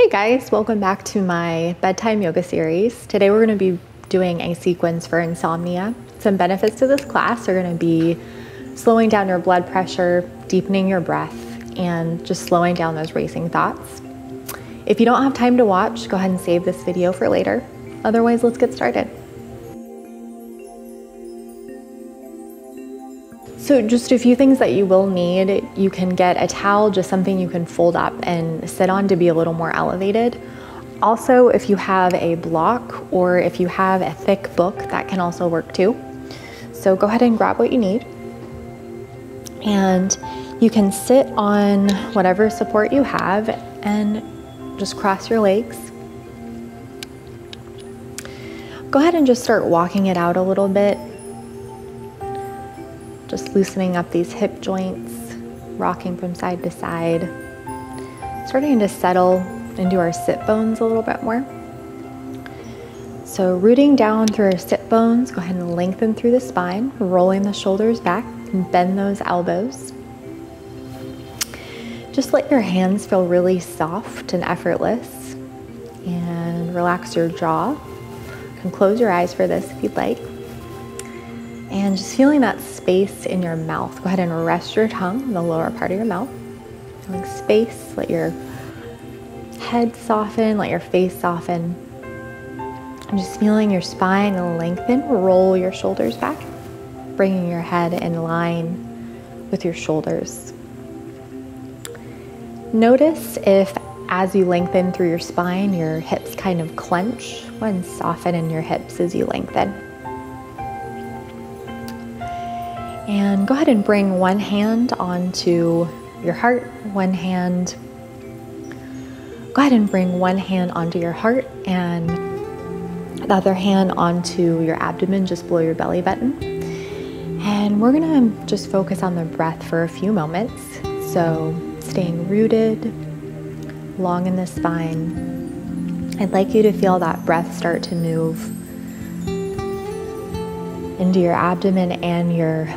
Hey guys, welcome back to my bedtime yoga series. Today we're going to be doing a sequence for insomnia. Some benefits to this class are going to be slowing down your blood pressure, deepening your breath, and just slowing down those racing thoughts. If you don't have time to watch, go ahead and save this video for later. Otherwise, let's get started. So just a few things that you will need. You can get a towel, just something you can fold up and sit on to be a little more elevated. Also, if you have a block or if you have a thick book, that can also work too. So go ahead and grab what you need. And you can sit on whatever support you have and just cross your legs. Go ahead and just start walking it out a little bit. Just loosening up these hip joints, rocking from side to side, starting to settle into our sit bones a little bit more. So rooting down through our sit bones, go ahead and lengthen through the spine, rolling the shoulders back and bend those elbows. Just let your hands feel really soft and effortless, and relax your jaw. You can close your eyes for this if you'd like. And just feeling that space in your mouth. Go ahead and rest your tongue in the lower part of your mouth. Feeling space, let your head soften, let your face soften. And just feeling your spine lengthen, roll your shoulders back, bringing your head in line with your shoulders. Notice if as you lengthen through your spine, your hips kind of clench. Go ahead and soften in your hips as you lengthen. And go ahead and bring one hand onto your heart, go ahead and bring one hand onto your heart and the other hand onto your abdomen, just below your belly button. And we're gonna just focus on the breath for a few moments. So staying rooted, long in the spine. I'd like you to feel that breath start to move into your abdomen and your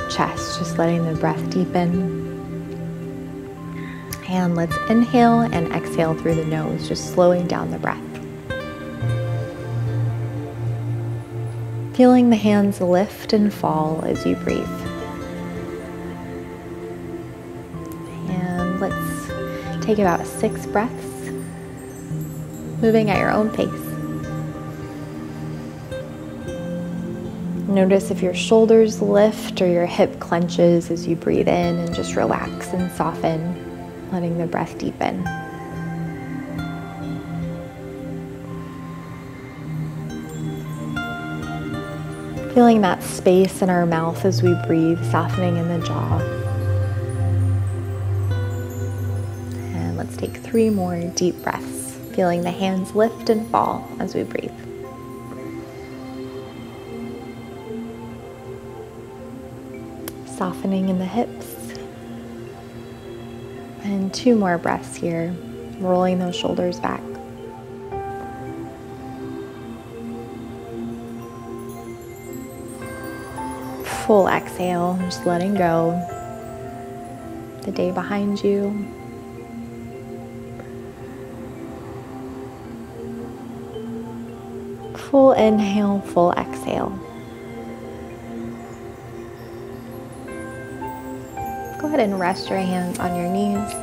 chest, just letting the breath deepen. And let's inhale and exhale through the nose, just slowing down the breath. Feeling the hands lift and fall as you breathe. And let's take about 6 breaths, moving at your own pace. Notice if your shoulders lift or your hip clenches as you breathe in, and just relax and soften, letting the breath deepen. Feeling that space in our mouth as we breathe, softening in the jaw. And let's take 3 more deep breaths, feeling the hands lift and fall as we breathe. Softening in the hips. And 2 more breaths here, rolling those shoulders back. Full exhale, just letting go. The day behind you. Full inhale, full exhale. Go ahead and rest your hands on your knees,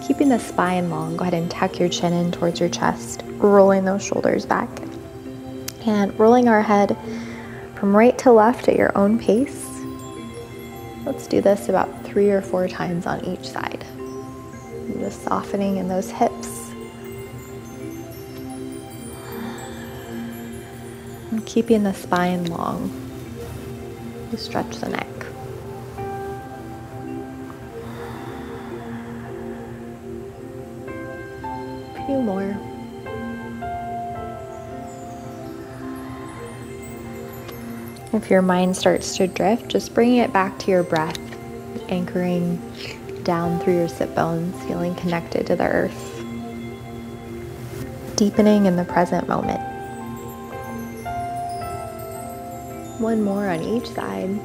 keeping the spine long. Go ahead and tuck your chin in towards your chest, rolling those shoulders back. And rolling our head from right to left at your own pace. Let's do this about 3 or 4 times on each side. And just softening in those hips. And keeping the spine long. You stretch the neck. Few more. If your mind starts to drift, just bringing it back to your breath, anchoring down through your sit bones, feeling connected to the earth, deepening in the present moment. 1 more on each side.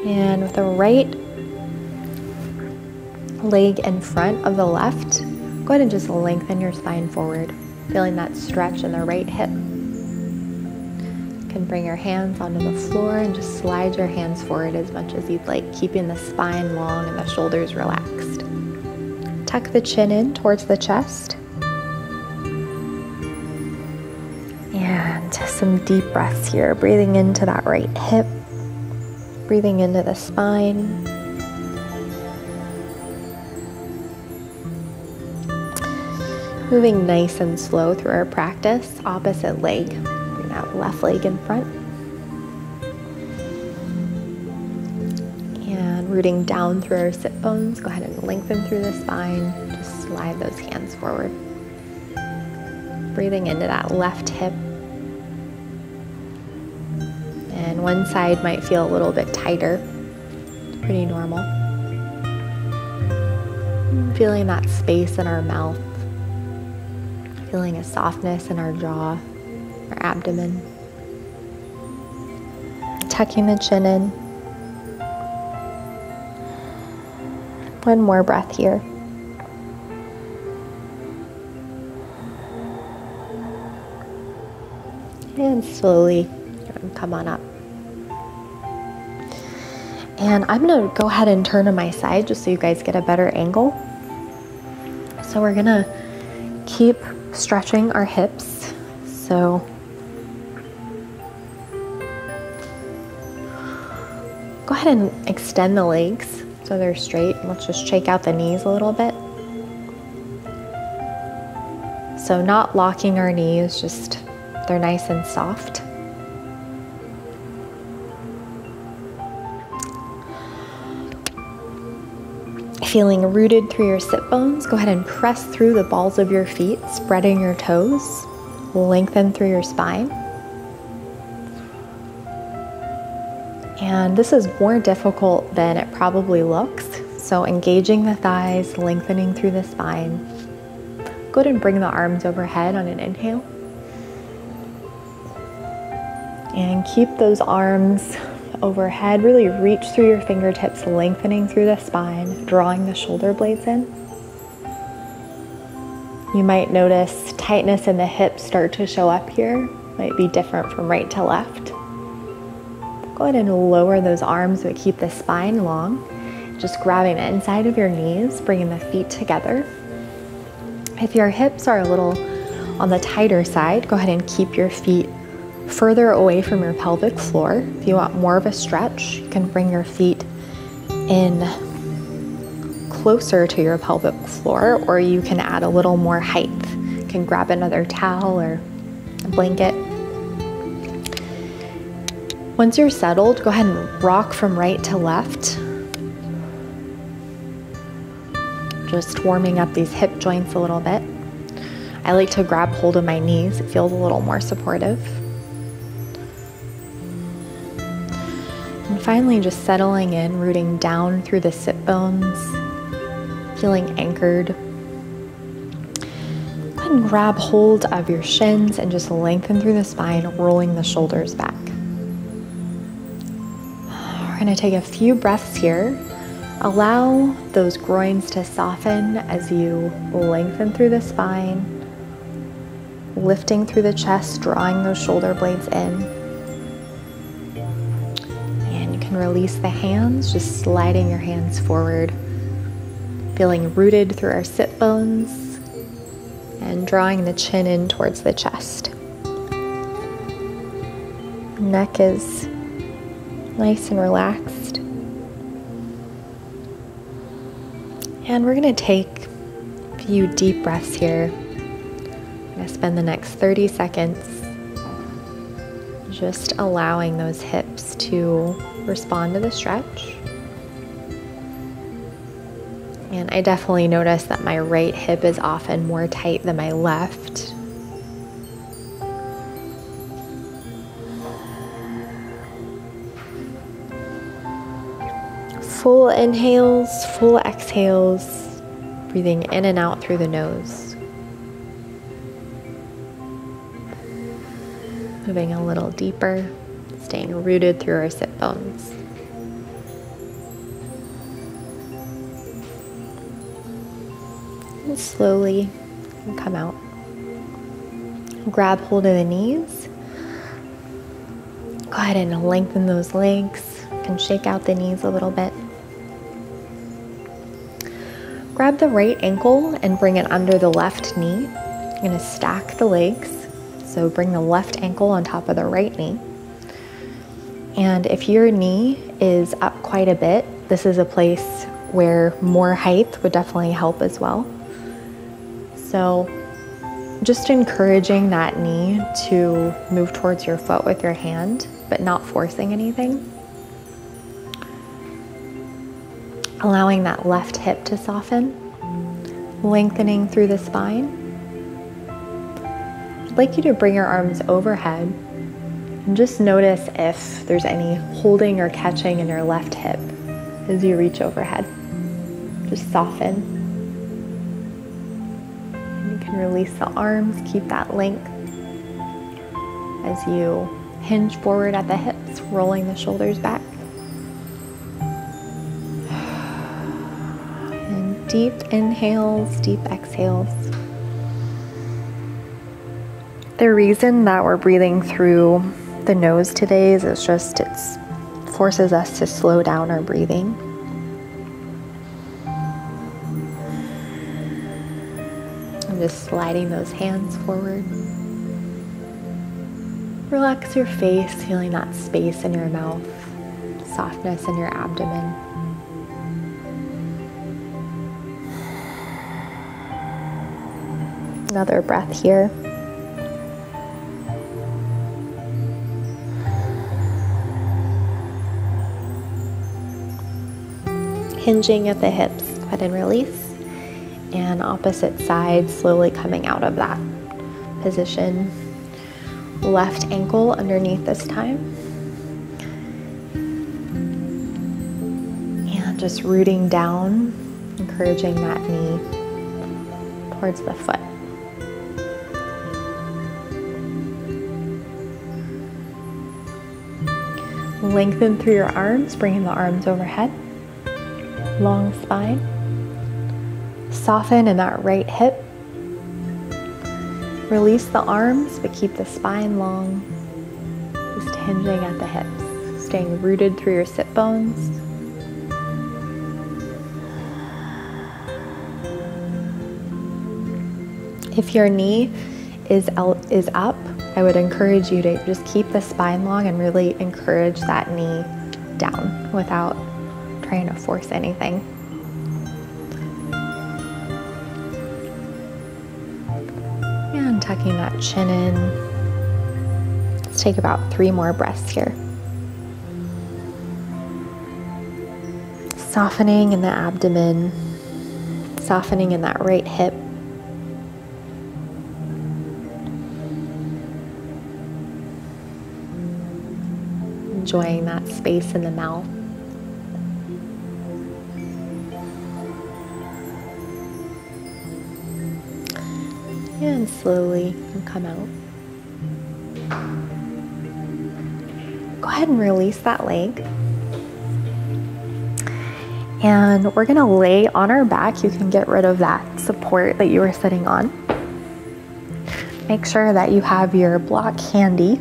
And with the right leg in front of the left, go ahead and just lengthen your spine forward, feeling that stretch in the right hip. You can bring your hands onto the floor and just slide your hands forward as much as you'd like, keeping the spine long and the shoulders relaxed. Tuck the chin in towards the chest. And some deep breaths here, breathing into that right hip, breathing into the spine. Moving nice and slow through our practice, opposite leg. Bring that left leg in front. And rooting down through our sit bones, go ahead and lengthen through the spine. Just slide those hands forward. Breathing into that left hip. And one side might feel a little bit tighter. Pretty normal. Feeling that space in our mouth. Feeling a softness in our jaw, our abdomen. Tucking the chin in. One more breath here. And slowly come on up. And I'm going to go ahead and turn to my side just so you guys get a better angle. So we're going to keep stretching our hips. So go ahead and extend the legs so they're straight. Let's just shake out the knees a little bit. So not locking our knees, just they're nice and soft. Feeling rooted through your sit bones, go ahead and press through the balls of your feet, spreading your toes, lengthen through your spine. And this is more difficult than it probably looks. So engaging the thighs, lengthening through the spine. Go ahead and bring the arms overhead on an inhale. And keep those arms overhead, really reach through your fingertips, lengthening through the spine, drawing the shoulder blades in. You might notice tightness in the hips start to show up here. Might be different from right to left. Go ahead and lower those arms, but keep the spine long. Just grabbing the inside of your knees, bringing the feet together. If your hips are a little on the tighter side, go ahead and keep your feet further away from your pelvic floor. If you want more of a stretch, you can bring your feet in closer to your pelvic floor, or you can add a little more height. You can grab another towel or a blanket. Once you're settled, go ahead and rock from right to left. Just warming up these hip joints a little bit. I like to grab hold of my knees. It feels a little more supportive. And finally, just settling in, rooting down through the sit bones, feeling anchored. Go ahead and grab hold of your shins and just lengthen through the spine, rolling the shoulders back. We're going to take a few breaths here. Allow those groins to soften as you lengthen through the spine, lifting through the chest, drawing those shoulder blades in. Release the hands, just sliding your hands forward, feeling rooted through our sit bones and drawing the chin in towards the chest. Neck is nice and relaxed. And we're going to take a few deep breaths here. I'm going to spend the next 30 seconds just allowing those hips to respond to the stretch. And I definitely notice that my right hip is often more tight than my left. Full inhales, full exhales, breathing in and out through the nose. Moving a little deeper, staying rooted through our sit bones. And slowly come out. Grab hold of the knees. Go ahead and lengthen those legs. You can shake out the knees a little bit. Grab the right ankle and bring it under the left knee. You're going to stack the legs. So bring the left ankle on top of the right knee. And if your knee is up quite a bit, this is a place where more height would definitely help as well. So just encouraging that knee to move towards your foot with your hand, but not forcing anything. Allowing that left hip to soften, lengthening through the spine. I'd like you to bring your arms overhead and just notice if there's any holding or catching in your left hip as you reach overhead. Just soften. And you can release the arms, keep that length as you hinge forward at the hips, rolling the shoulders back. And deep inhales, deep exhales. The reason that we're breathing through the nose today is it forces us to slow down our breathing. And just sliding those hands forward. Relax your face, feeling that space in your mouth, softness in your abdomen. Another breath here. Hinging at the hips, go ahead and release. And opposite side, slowly coming out of that position. Left ankle underneath this time. And just rooting down, encouraging that knee towards the foot. Lengthen through your arms, bringing the arms overhead. Long spine. Soften in that right hip. Release the arms, but keep the spine long. Just hinging at the hips. Staying rooted through your sit bones. If your knee is up, I would encourage you to just keep the spine long and really encourage that knee down without trying to force anything. And tucking that chin in. Let's take about 3 more breaths here. Softening in the abdomen, softening in that right hip. Enjoying that space in the mouth. And slowly come out. Go ahead and release that leg. And we're going to lay on our back. You can get rid of that support that you were sitting on. Make sure that you have your block handy.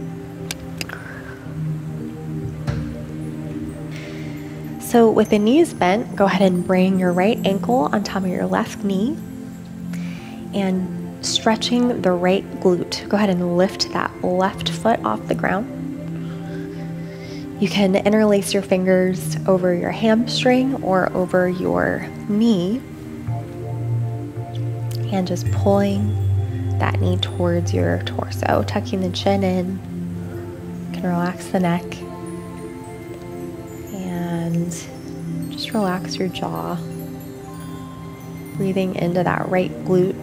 So with the knees bent, go ahead and bring your right ankle on top of your left knee and stretching the right glute. Go ahead and lift that left foot off the ground. You can interlace your fingers over your hamstring or over your knee and just pulling that knee towards your torso, tucking the chin in. You can relax the neck and just relax your jaw, breathing into that right glute.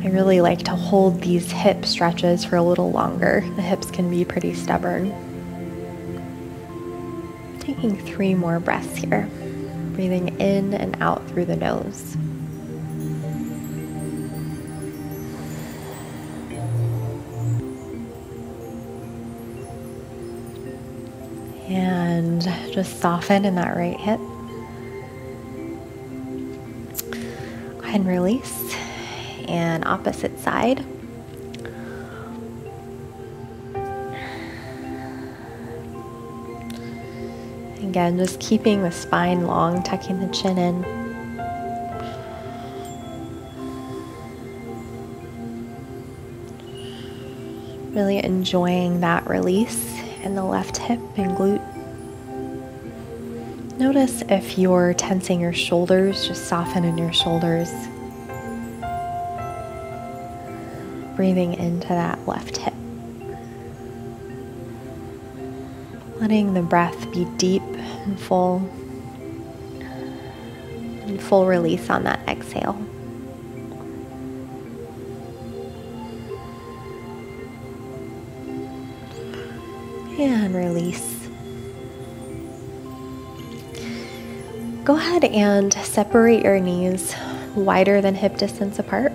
I really like to hold these hip stretches for a little longer. The hips can be pretty stubborn. Taking 3 more breaths here. Breathing in and out through the nose. And just soften in that right hip. ahead and release. And opposite side. Again, just keeping the spine long, tucking the chin in. Really enjoying that release in the left hip and glute. Notice if you're tensing your shoulders, just soften in your shoulders. Breathing into that left hip. Letting the breath be deep and full release on that exhale. And release. Go ahead and separate your knees wider than hip distance apart.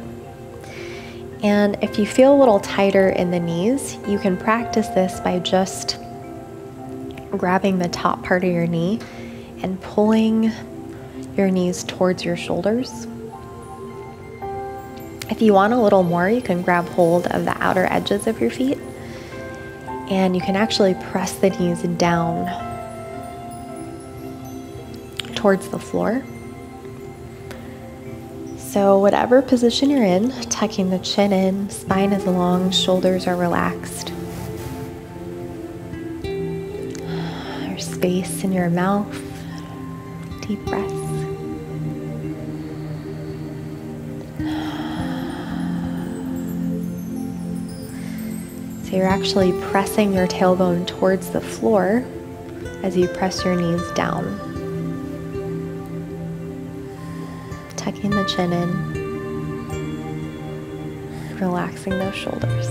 And if you feel a little tighter in the knees, you can practice this by just grabbing the top part of your knee and pulling your knees towards your shoulders. If you want a little more, you can grab hold of the outer edges of your feet, and you can actually press the knees down towards the floor. So whatever position you're in, tucking the chin in, spine is long, shoulders are relaxed. There's space in your mouth, deep breaths. So you're actually pressing your tailbone towards the floor as you press your knees down. Tucking the chin in, relaxing those shoulders.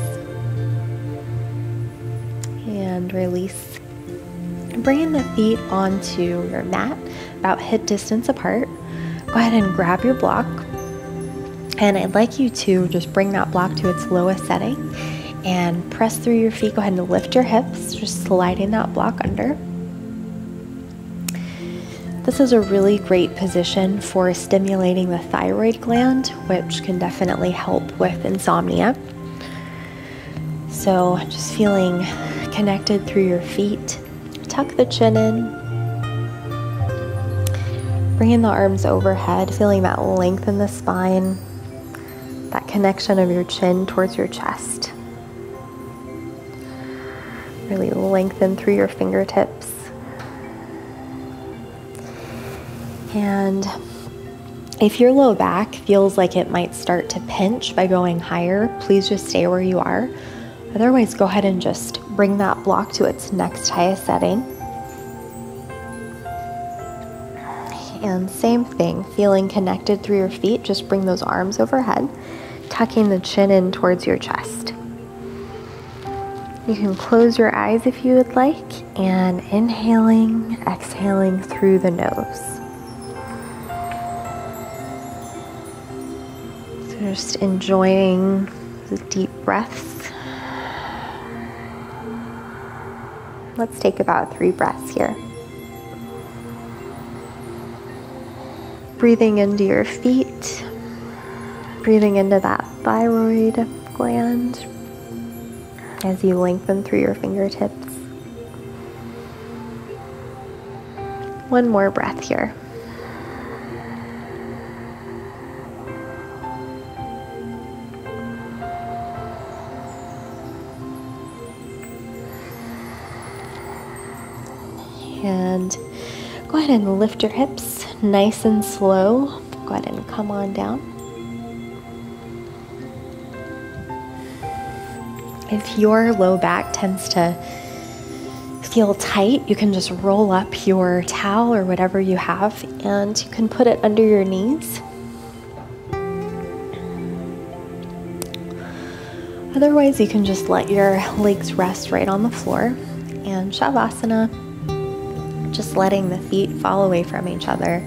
And release. Bringing the feet onto your mat, about hip distance apart. Go ahead and grab your block. And I'd like you to just bring that block to its lowest setting and press through your feet. Go ahead and lift your hips, just sliding that block under. This is a really great position for stimulating the thyroid gland, which can definitely help with insomnia. So just feeling connected through your feet. Tuck the chin in. Bringing the arms overhead, feeling that length in the spine, that connection of your chin towards your chest. Really lengthen through your fingertips. And if your low back feels like it might start to pinch by going higher, please just stay where you are. Otherwise, go ahead and just bring that block to its next highest setting. And same thing, feeling connected through your feet, just bring those arms overhead, tucking the chin in towards your chest. You can close your eyes if you would like, and inhaling, exhaling through the nose. So just enjoying the deep breaths. Let's take about 3 breaths here. Breathing into your feet, breathing into that thyroid gland as you lengthen through your fingertips. One more breath here. And go ahead and lift your hips nice and slow. Go ahead and come on down. If your low back tends to feel tight, you can just roll up your towel or whatever you have, and you can put it under your knees. Otherwise, you can just let your legs rest right on the floor. And Shavasana, just letting the feet fall away from each other,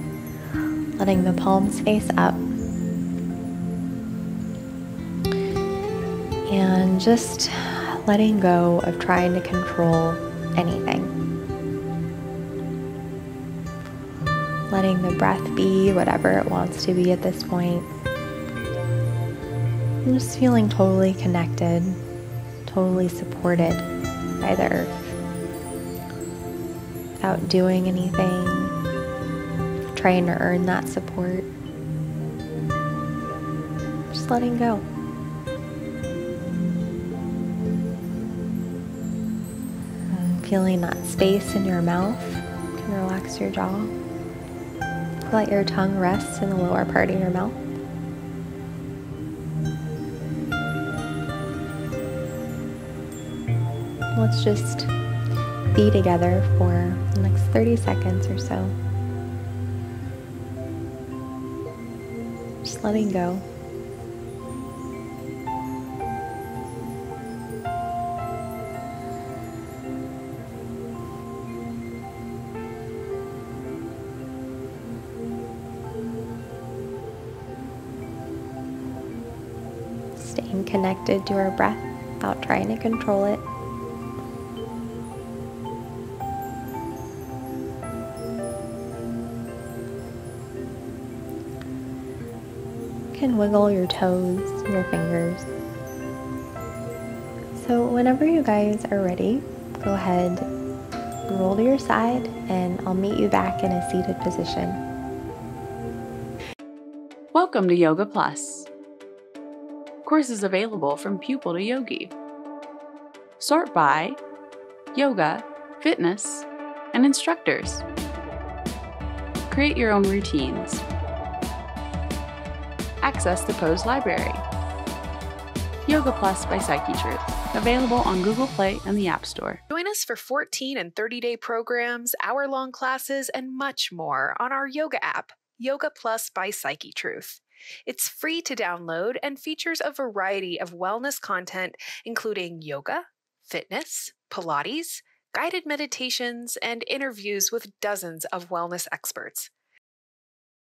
letting the palms face up, and just letting go of trying to control anything. Letting the breath be whatever it wants to be at this point. I'm just feeling totally connected, totally supported by the earth without doing anything, trying to earn that support. Just letting go. And feeling that space in your mouth. You can relax your jaw. Let your tongue rest in the lower part of your mouth. Let's just be together for the next 30 seconds or so. Just letting go. Staying connected to our breath without trying to control it. You can wiggle your toes, your fingers. So whenever you guys are ready, go ahead, roll to your side, and I'll meet you back in a seated position. Welcome to Yoga Plus. Courses available from pupil to yogi. Sort by yoga, fitness, and instructors. Create your own routines. Access the pose library. Yoga Plus by Psyche Truth. Available on Google Play and the App Store. Join us for 14 and 30-day programs, hour-long classes, and much more on our yoga app, Yoga Plus by Psyche Truth. It's free to download and features a variety of wellness content, including yoga, fitness, Pilates, guided meditations, and interviews with dozens of wellness experts.